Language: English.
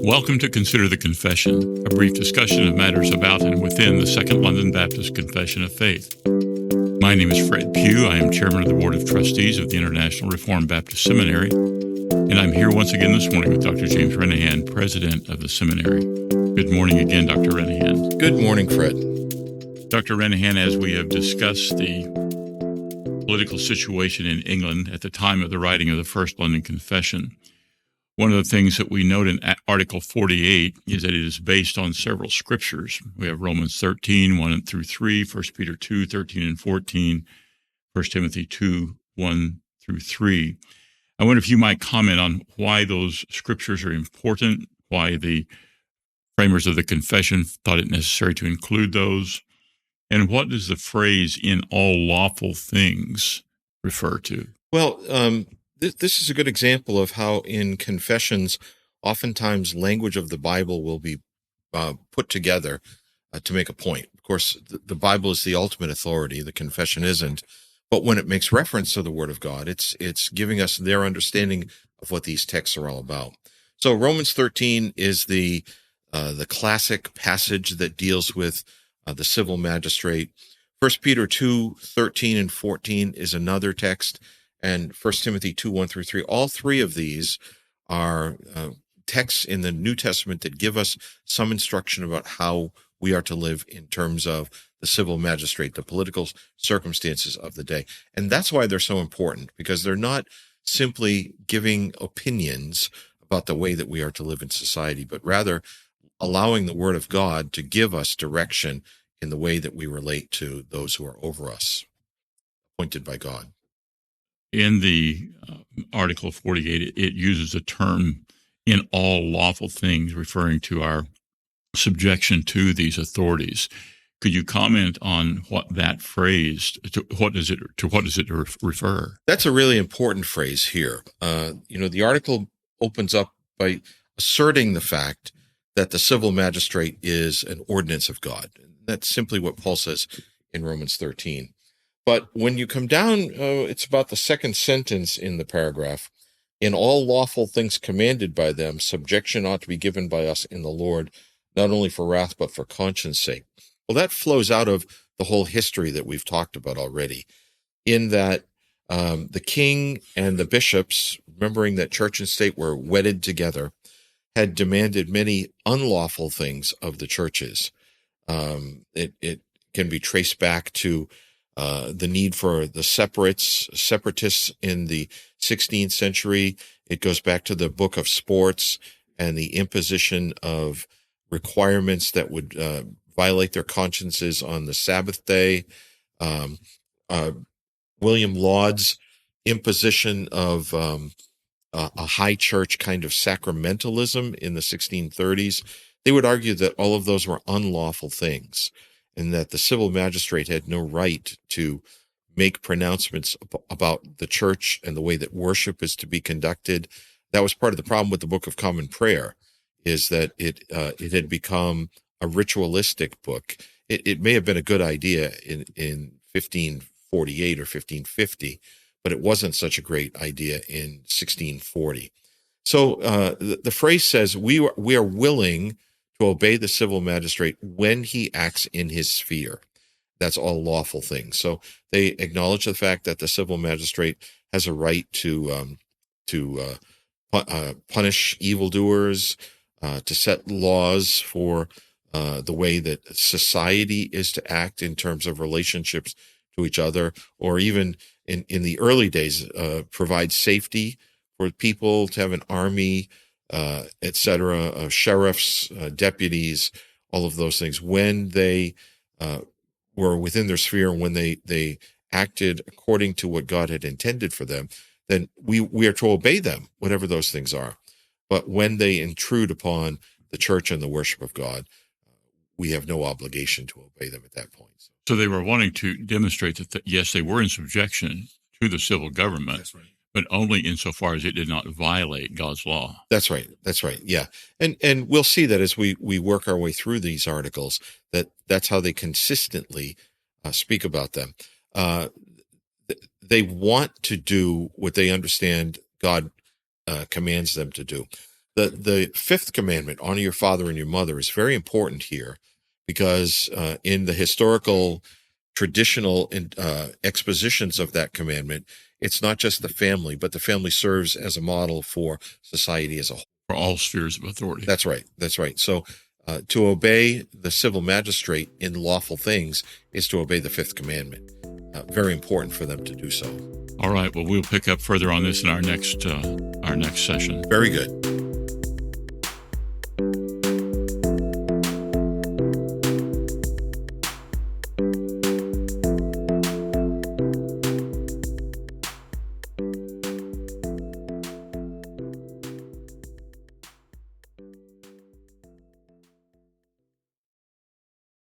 Welcome to Consider the Confession, a brief discussion of matters about and within the Second London Baptist Confession of Faith. My name is Fred Pugh. I am chairman of the Board of Trustees of the International Reformed Baptist Seminary, and I'm here once again this morning with Dr. James Renihan, president of the seminary. Good morning again, Dr. Renihan. Good morning, Fred. Dr. Renihan, as we have discussed the political situation in England at the time of the writing of the First London Confession, one of the things that we note in Article 48 is that it is based on several scriptures. We have Romans 13, 1 through 3, 1 Peter 2, 13 and 14, 1 Timothy 2, 1 through 3. I wonder if you might comment on why those scriptures are important, why the framers of the confession thought it necessary to include those, and what does the phrase "in all lawful things" refer to? Well, this is a good example of how in confessions, oftentimes language of the Bible will be put together to make a point. Of course, the Bible is the ultimate authority. The confession isn't. But when it makes reference to the Word of God, it's giving us their understanding of what these texts are all about. So Romans 13 is the classic passage that deals with the civil magistrate. 1 Peter 2, 13 and 14 is another text, and 1 Timothy 2, 1 through 3. All three of these are texts in the New Testament that give us some instruction about how we are to live in terms of the civil magistrate, the political circumstances of the day. And that's why they're so important, because they're not simply giving opinions about the way that we are to live in society, but rather allowing the Word of God to give us direction in the way that we relate to those who are over us, appointed by God. In the Article 48, it uses the term "in all lawful things," referring to our subjection to these authorities. Could you comment on what that phrase, what does it refer? That's a really important phrase here. The article opens up by asserting the fact that the civil magistrate is an ordinance of God. That's simply what Paul says in Romans 13. But when you come down, it's about the second sentence in the paragraph. In all lawful things commanded by them, subjection ought to be given by us in the Lord, not only for wrath, but for conscience sake. Well, that flows out of the whole history that we've talked about already, in that the king and the bishops, remembering that church and state were wedded together, had demanded many unlawful things of the churches. It can be traced back to the need for the separatists in the 16th century. It goes back to the Book of Sports and the imposition of requirements that would violate their consciences on the Sabbath day. William Laud's imposition of a high church kind of sacramentalism in the 1630s. They would argue that all of those were unlawful things, and that the civil magistrate had no right to make pronouncements about the church and the way that worship is to be conducted. That was part of the problem with the Book of Common Prayer, is that it had become a ritualistic book. It may have been a good idea in 1548 or 1550, but it wasn't such a great idea in 1640. So the phrase says we are willing to obey the civil magistrate when he acts in his sphere. That's all lawful things. So they acknowledge the fact that the civil magistrate has a right to punish evildoers, to set laws for the way that society is to act in terms of relationships to each other, or even in the early days, provide safety for people, to have an army, etc., sheriffs, deputies, all of those things. When they were within their sphere, when they acted according to what God had intended for them, then we are to obey them, whatever those things are. But when they intrude upon the church and the worship of God, we have no obligation to obey them at that point. So they were wanting to demonstrate that, yes, they were in subjection to the civil government. That's right. But only insofar as it did not violate God's law. That's right. Yeah. And we'll see that as we work our way through these articles, that's how they consistently speak about them. They want to do what they understand God commands them to do. The fifth commandment, honor your father and your mother, is very important here because in the historical, traditional expositions of that commandment, it's not just the family, but the family serves as a model for society as a whole. For all spheres of authority. That's right. That's right. So to obey the civil magistrate in lawful things is to obey the fifth commandment. Very important for them to do so. All right. Well, we'll pick up further on this in our next session. Very good.